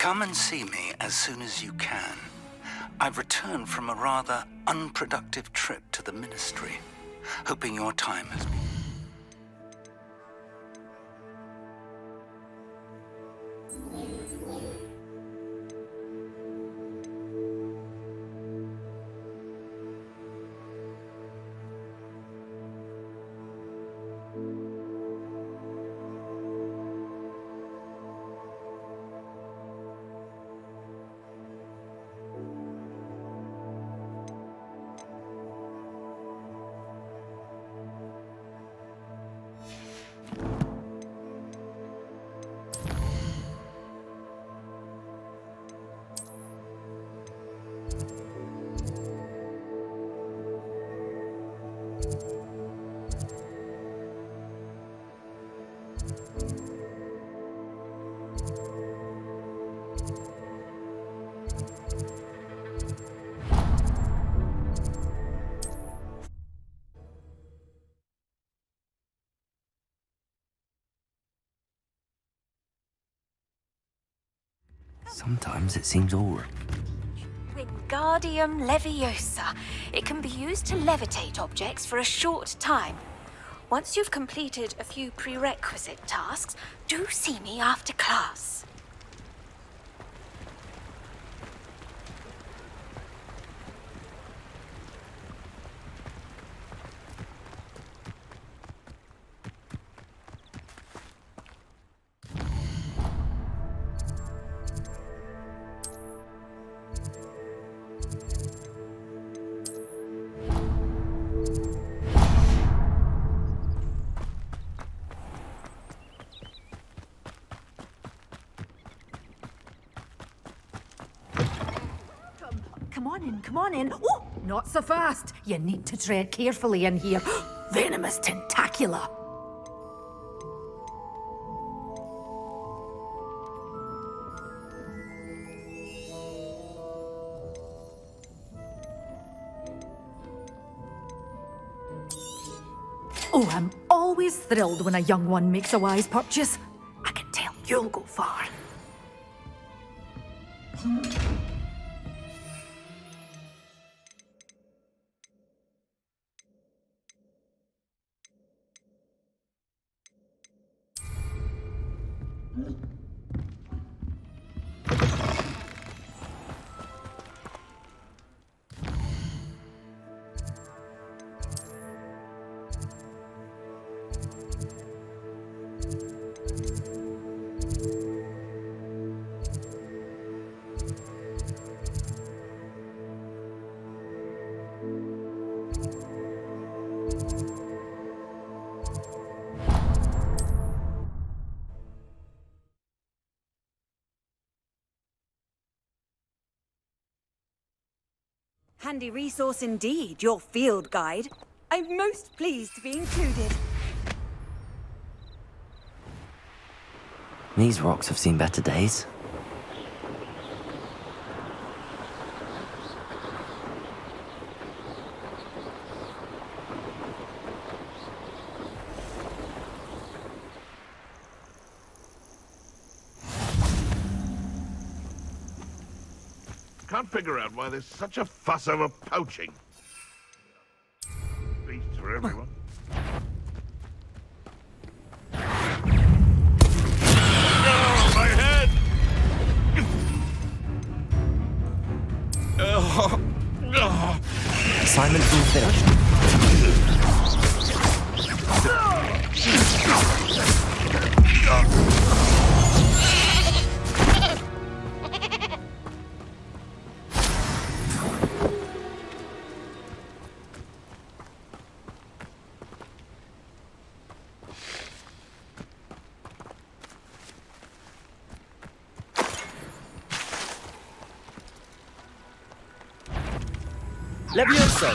Come and see me as soon as you can. I've returned from a rather unproductive trip to the Ministry, hoping your time has been... Sometimes it seems all... Wingardium Leviosa. It can be used to levitate objects for a short time. Once you've completed a few prerequisite tasks, do see me after class. Come on in. Oh, not so fast. You need to tread carefully in here. Venomous tentacula. Oh, I'm always thrilled when a young one makes a wise purchase. I can tell you'll go far. Handy resource indeed, your field guide. I'm most pleased to be included. These rocks have seen better days. Can't figure out why there's such a fuss over poaching. Beasts for everyone. Oh, my head! Assignment been finished. Levioso!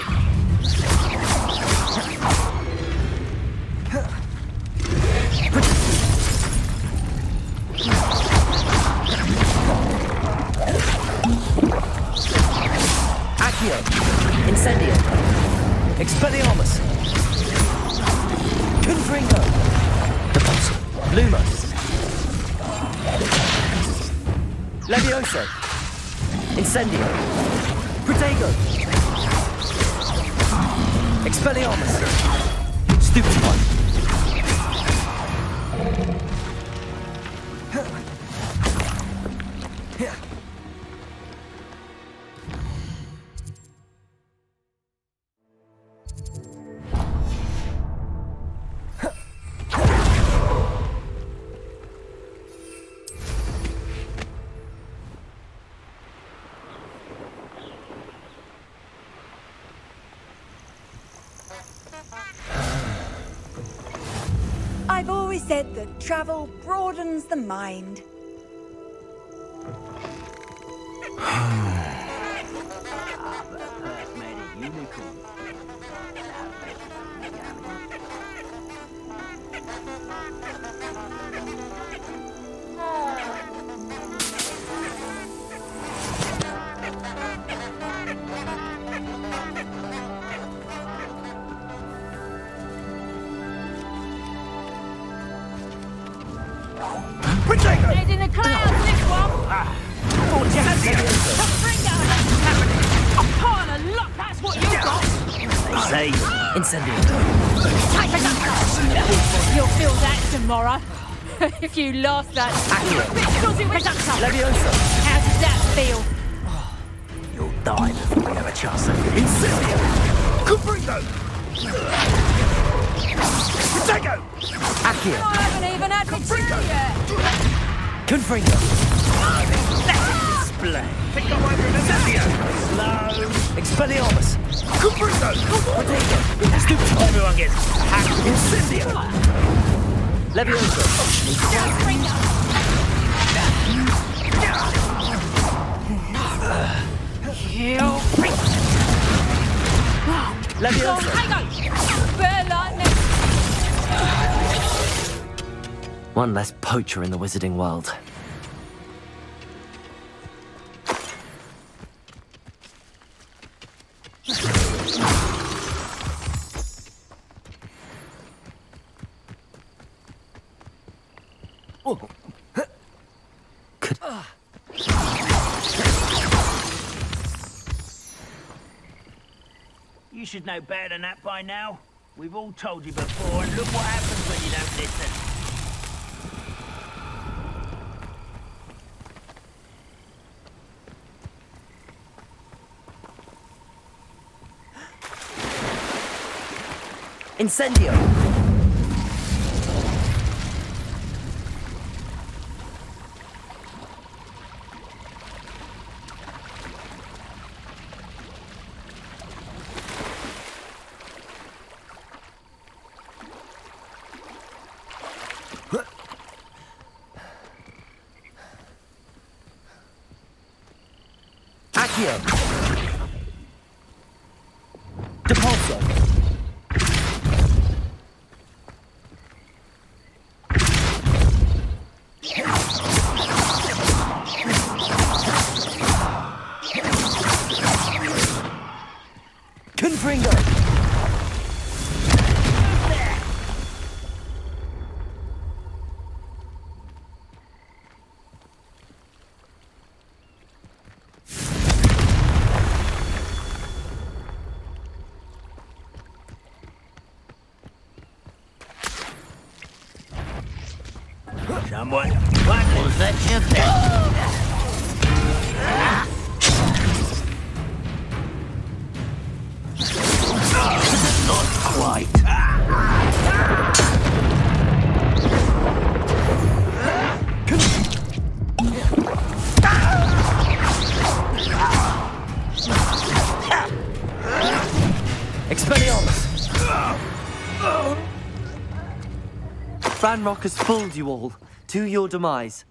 Accio! Incendio! Expelliarmus! Confringo! Depulso! Lumos! Levioso. Incendio. Protego. Expelliarmus. Stupefy. I've always said that travel broadens the mind. Head in the clouds, this one! Upon a look, that's what you got! Say. Incendio. Take a look! You'll feel that tomorrow. If you lost that... Levioso. How does that feel? You'll die before we have a chance at you. Incendio. Gryffindor! Protego! Accio. I haven't even had my tea yet! Confringo. Display. Pick up over an Incendio! Slow! Expelliarmus. Gryffindor! Protego. Stupefy. Everyone gets hacked. Incendio. Levioso. Levioso. Better like me. One less poacher in the wizarding world. Could... You should know better than that by now. We've all told you before, and look what happens when you don't listen. Incendio. Accio. Depulso. Confringo. Someone, what was that you think? Not quite. Expelliarmus. Ranrock has fooled you all to your demise.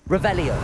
Revelio.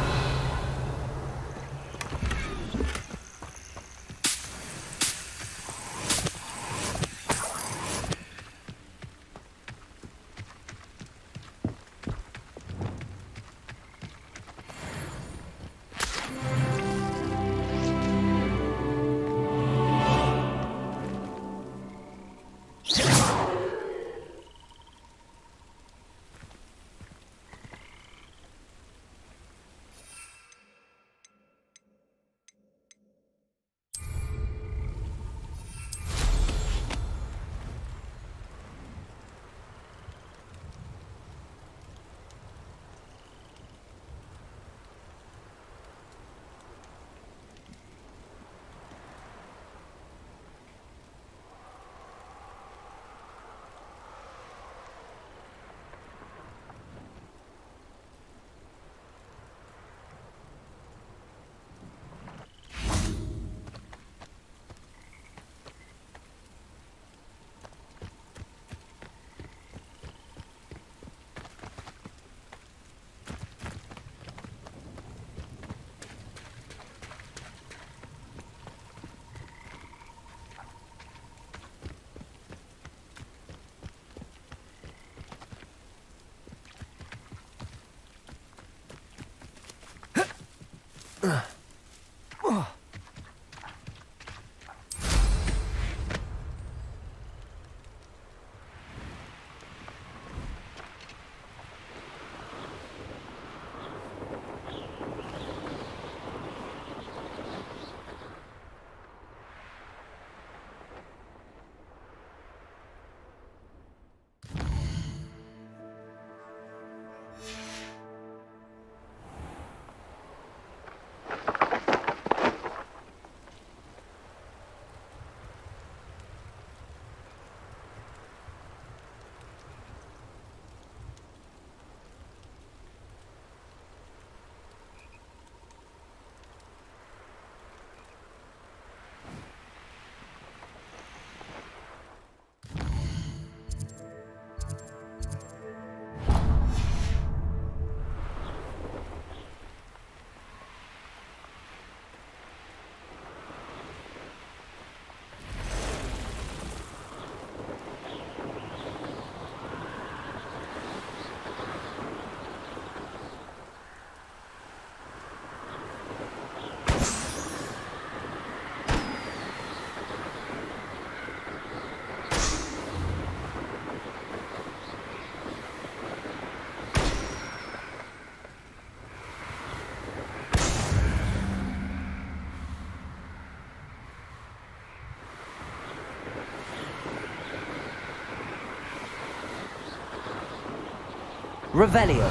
Revelio.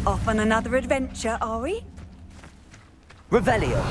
Off on another adventure, are we? Revelio.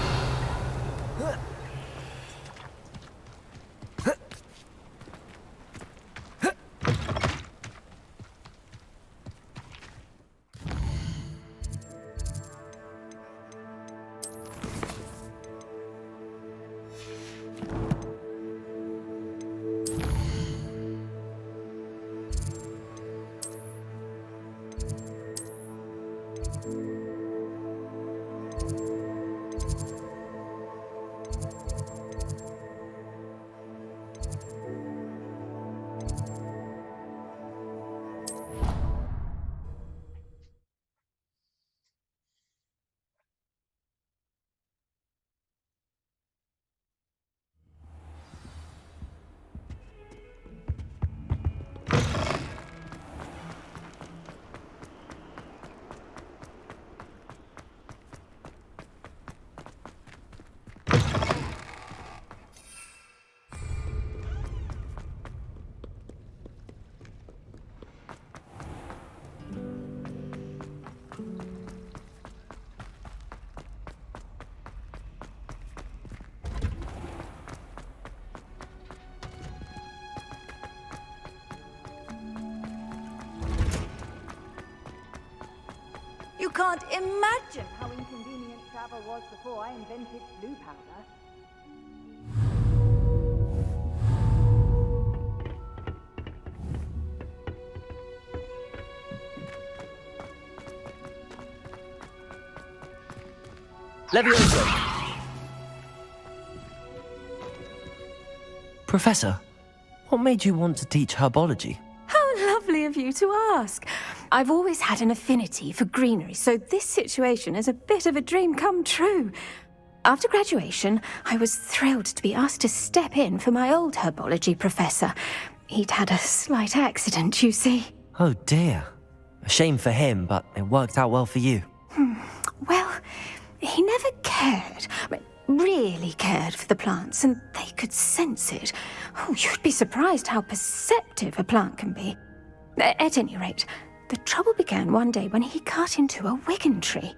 You can't imagine how inconvenient travel was before I invented blue powder. Levioso. Professor, what made you want to teach herbology? How lovely of you to ask. I've always had an affinity for greenery, so this situation is a bit of a dream come true. After graduation, I was thrilled to be asked to step in for my old herbology professor. He'd had a slight accident, you see. Oh dear. A shame for him, but it worked out well for you. Well, he never cared, really cared for the plants, and they could sense it. Oh, you'd be surprised how perceptive a plant can be. At any rate, the trouble began one day when he cut into a Wigan tree.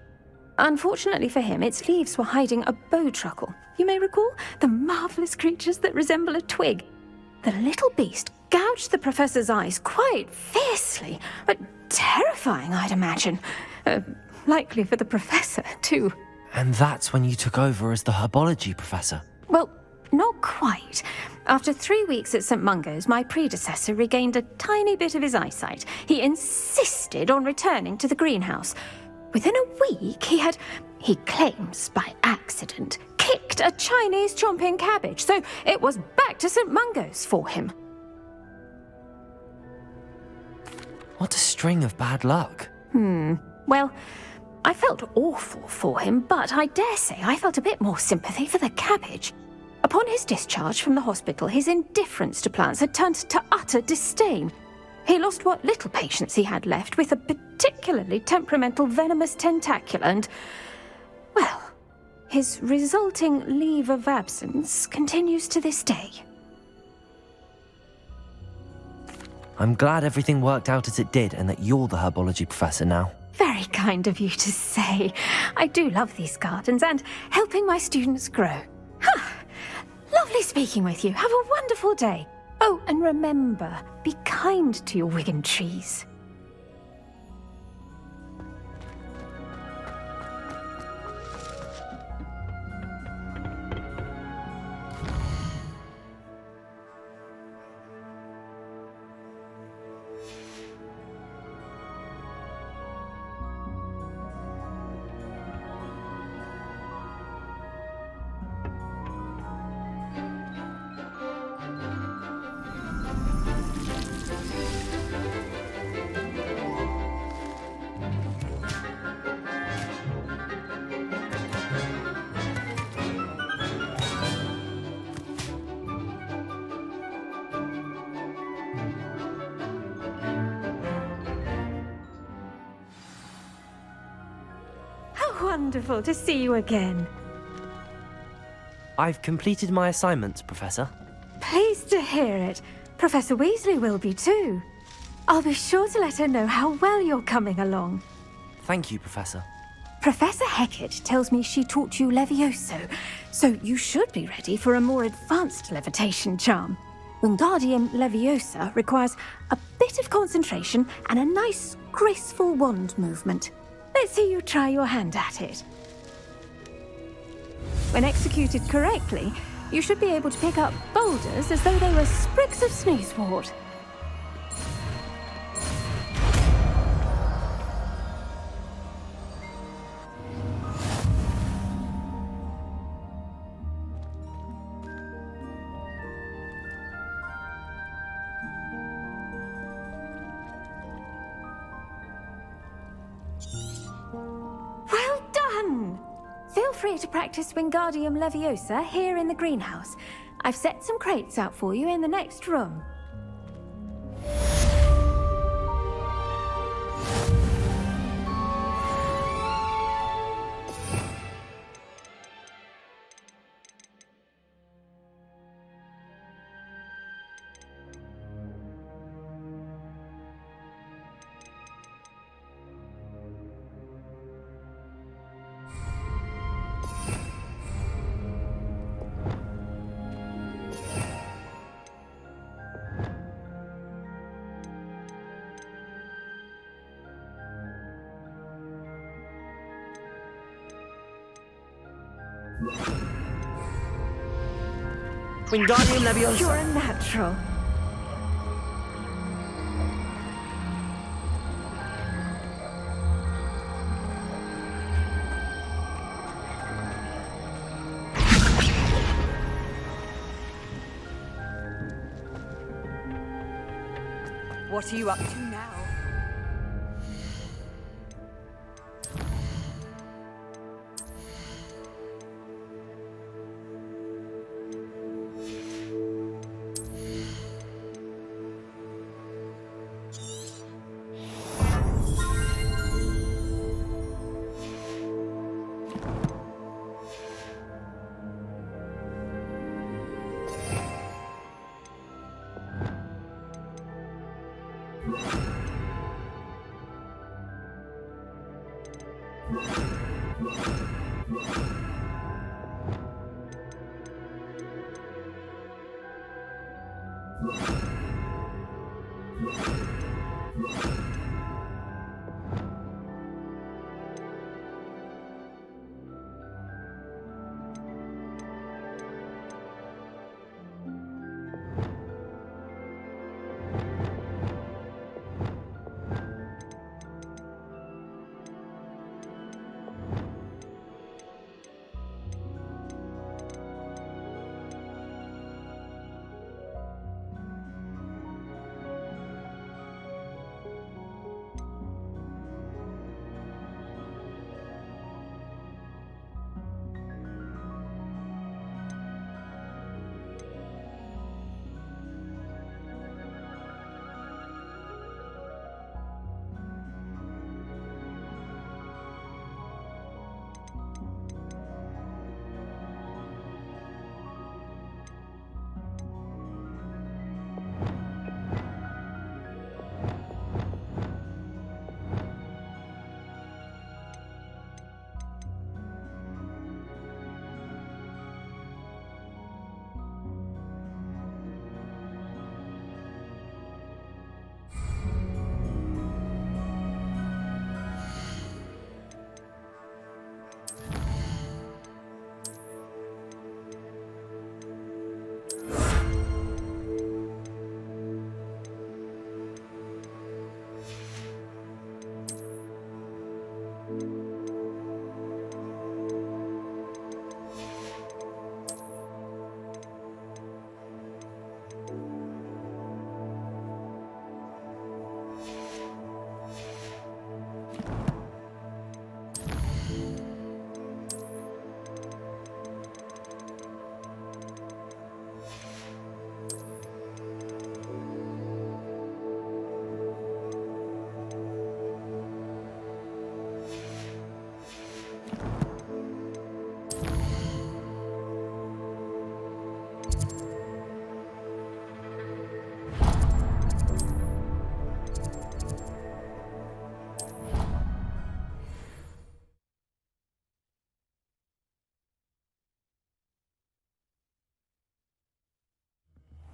Unfortunately for him, its leaves were hiding a bowtruckle. You may recall the marvelous creatures that resemble a twig. The little beast gouged the professor's eyes quite fiercely, but terrifying, I'd imagine. Likely for the professor, too. And that's when you took over as the herbology professor? Well, not quite. After 3 weeks at St. Mungo's, my predecessor regained a tiny bit of his eyesight. He insisted on returning to the greenhouse. Within a week, he claims by accident, kicked a Chinese chomping cabbage, so it was back to St. Mungo's for him. What a string of bad luck. Well, I felt awful for him, but I dare say I felt a bit more sympathy for the cabbage. Upon his discharge from the hospital, his indifference to plants had turned to utter disdain. He lost what little patience he had left with a particularly temperamental venomous tentacula and, well, his resulting leave of absence continues to this day. I'm glad everything worked out as it did and that you're the herbology professor now. Very kind of you to say. I do love these gardens and helping my students grow. Lovely speaking with you. Have a wonderful day. Oh, and remember, be kind to your Wigan trees. Wonderful to see you again. I've completed my assignments, Professor. Pleased to hear it. Professor Weasley will be too. I'll be sure to let her know how well you're coming along. Thank you, Professor. Professor Hecat tells me she taught you Levioso, so you should be ready for a more advanced levitation charm. Wingardium Leviosa requires a bit of concentration and a nice, graceful wand movement. Let's see you try your hand at it. When executed correctly, you should be able to pick up boulders as though they were sprigs of sneezewort. Well done! Feel free to practice Wingardium Leviosa here in the greenhouse. I've set some crates out for you in the next room. Wingardium Leviosa. You're a natural. What are you up to now?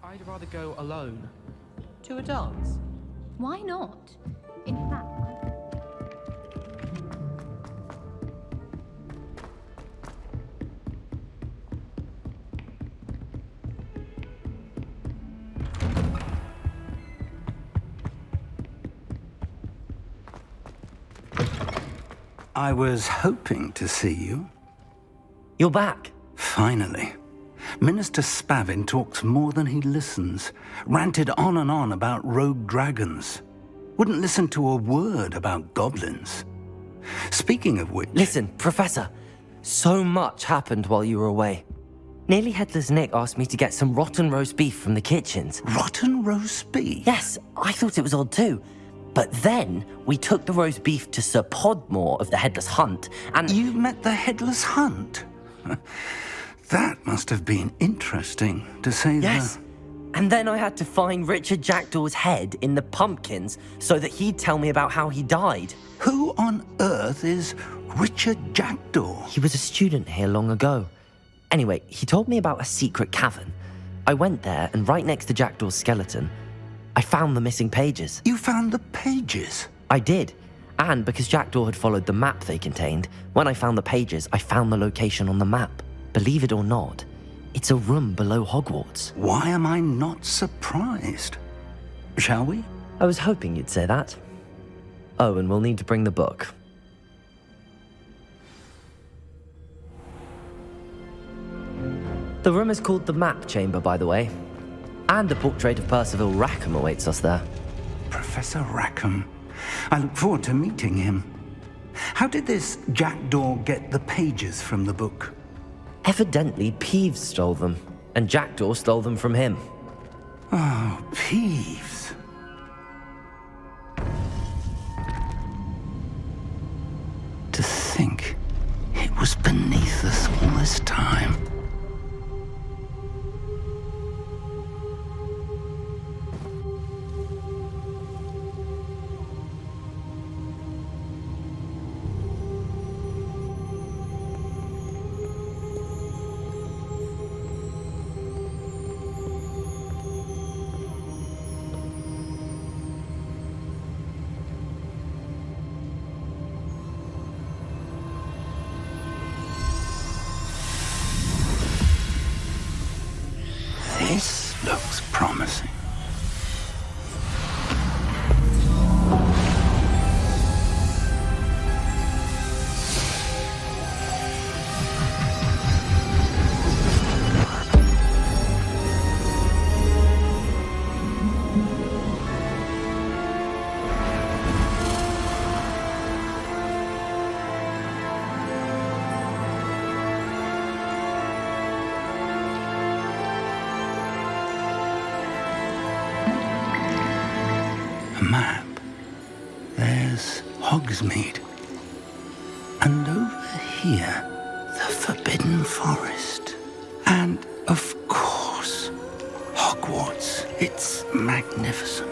I'd rather go alone. To a dance? Why not? In fact, I was hoping to see you. You're back. Finally. Minister Spavin talks more than he listens. Ranted on and on about rogue dragons. Wouldn't listen to a word about goblins. Speaking of which... Listen, Professor. So much happened while you were away. Nearly Headless Nick asked me to get some rotten roast beef from the kitchens. Rotten roast beef? Yes, I thought it was odd too. But then we took the roast beef to Sir Podmore of the Headless Hunt, and... You met the Headless Hunt? That must have been interesting, to say the... Yes. And then I had to find Richard Jackdaw's head in the pumpkins so that he'd tell me about how he died. Who on earth is Richard Jackdaw? He was a student here long ago. Anyway, he told me about a secret cavern. I went there, and right next to Jackdaw's skeleton, I found the missing pages. You found the pages? I did. And because Jackdaw had followed the map they contained, when I found the pages, I found the location on the map. Believe it or not, it's a room below Hogwarts. Why am I not surprised? Shall we? I was hoping you'd say that. Oh, and we'll need to bring the book. The room is called the Map Chamber, by the way. And a portrait of Percival Rackham awaits us there. Professor Rackham. I look forward to meeting him. How did this Jackdaw get the pages from the book? Evidently, Peeves stole them, and Jackdaw stole them from him. Oh, Peeves. To think it was beneath us all this time. there's Hogsmeade. And over here, the Forbidden Forest. And, of course, Hogwarts. It's magnificent.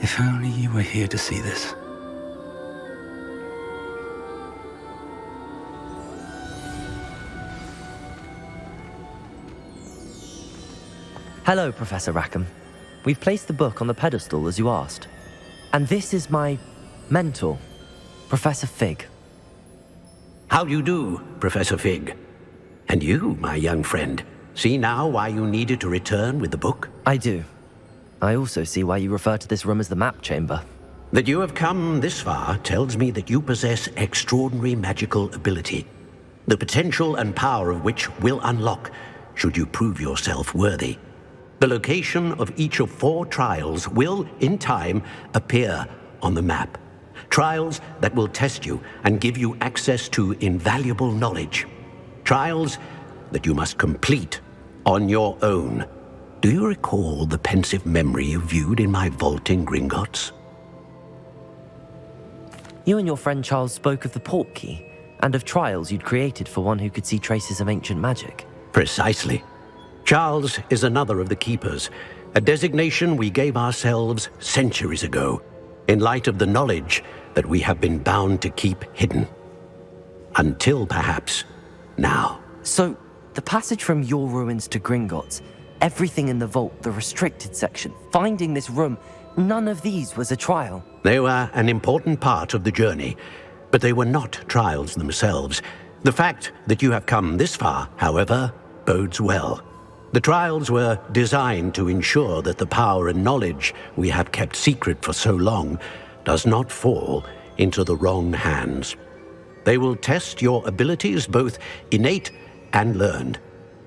If only you were here to see this. Hello, Professor Rackham. We've placed the book on the pedestal as you asked. And this is my mentor, Professor Fig. How do you do, Professor Fig? And you, my young friend, see now why you needed to return with the book? I do. I also see why you refer to this room as the map chamber. That you have come this far tells me that you possess extraordinary magical ability, the potential and power of which will unlock should you prove yourself worthy. The location of each of 4 trials will, in time, appear on the map. Trials that will test you and give you access to invaluable knowledge. Trials that you must complete on your own. Do you recall the pensive memory you viewed in my vault in Gringotts? You and your friend Charles spoke of the portkey and of trials you'd created for one who could see traces of ancient magic. Precisely. Charles is another of the Keepers, a designation we gave ourselves centuries ago, in light of the knowledge that we have been bound to keep hidden. Until perhaps now. So, the passage from your ruins to Gringotts, everything in the vault, the restricted section, finding this room, none of these was a trial. They were an important part of the journey, but they were not trials themselves. The fact that you have come this far, however, bodes well. The trials were designed to ensure that the power and knowledge we have kept secret for so long does not fall into the wrong hands. They will test your abilities, both innate and learned.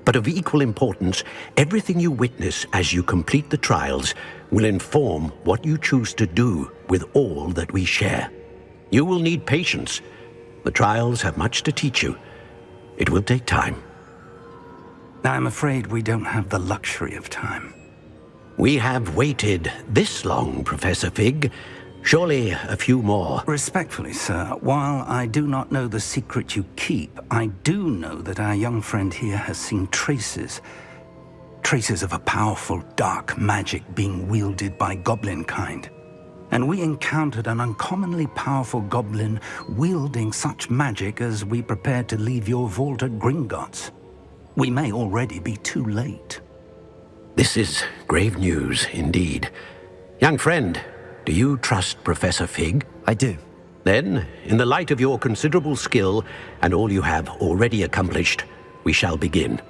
But of equal importance, everything you witness as you complete the trials will inform what you choose to do with all that we share. You will need patience. The trials have much to teach you. It will take time. I'm afraid we don't have the luxury of time. We have waited this long, Professor Fig. Surely a few more. Respectfully, sir, while I do not know the secret you keep, I do know that our young friend here has seen traces of a powerful dark magic being wielded by goblin kind. And we encountered an uncommonly powerful goblin wielding such magic as we prepared to leave your vault at Gringotts. We may already be too late. This is grave news indeed. Young friend, do you trust Professor Fig? I do. Then, in the light of your considerable skill and all you have already accomplished, we shall begin.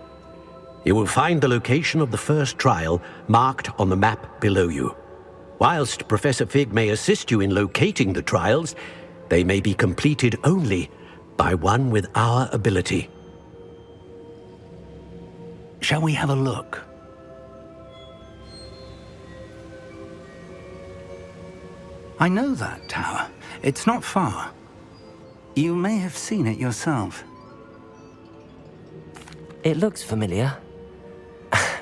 You will find the location of the first trial marked on the map below you. Whilst Professor Fig may assist you in locating the trials, they may be completed only by one with our ability. Shall we have a look? I know that tower. It's not far. You may have seen it yourself. It looks familiar.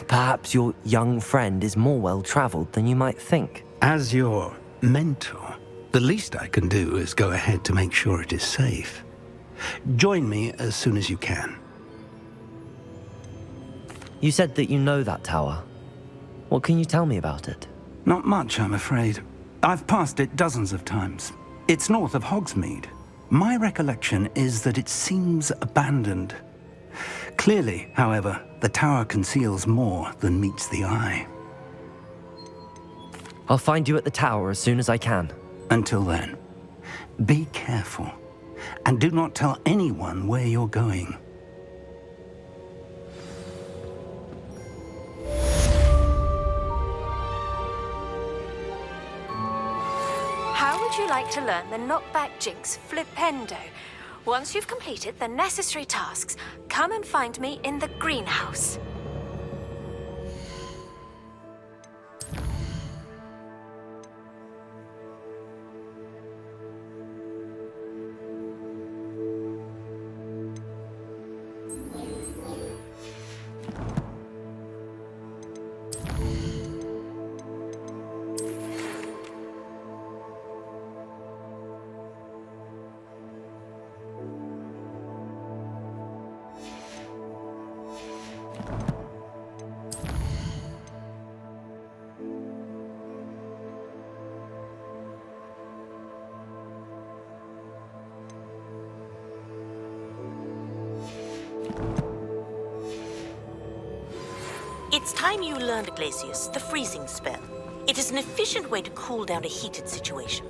Perhaps your young friend is more well-traveled than you might think. As your mentor, the least I can do is go ahead to make sure it is safe. Join me as soon as you can. You said that you know that tower. What can you tell me about it? Not much, I'm afraid. I've passed it dozens of times. It's north of Hogsmeade. My recollection is that it seems abandoned. Clearly, however, the tower conceals more than meets the eye. I'll find you at the tower as soon as I can. Until then, be careful, and do not tell anyone where you're going. How would you like to learn the knockback jinx flipendo? Once you've completed the necessary tasks, come and find me in the greenhouse. It's time you learned, Glacius, the freezing spell. It is an efficient way to cool down a heated situation.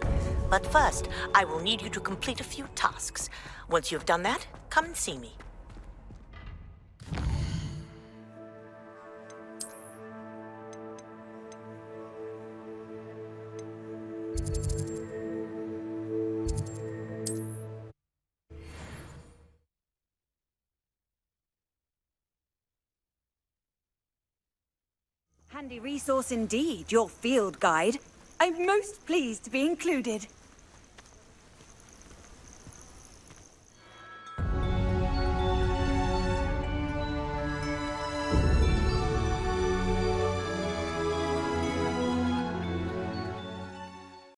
But first, I will need you to complete a few tasks. Once you have done that, come and see me. Handy resource indeed, your field guide. I'm most pleased to be included.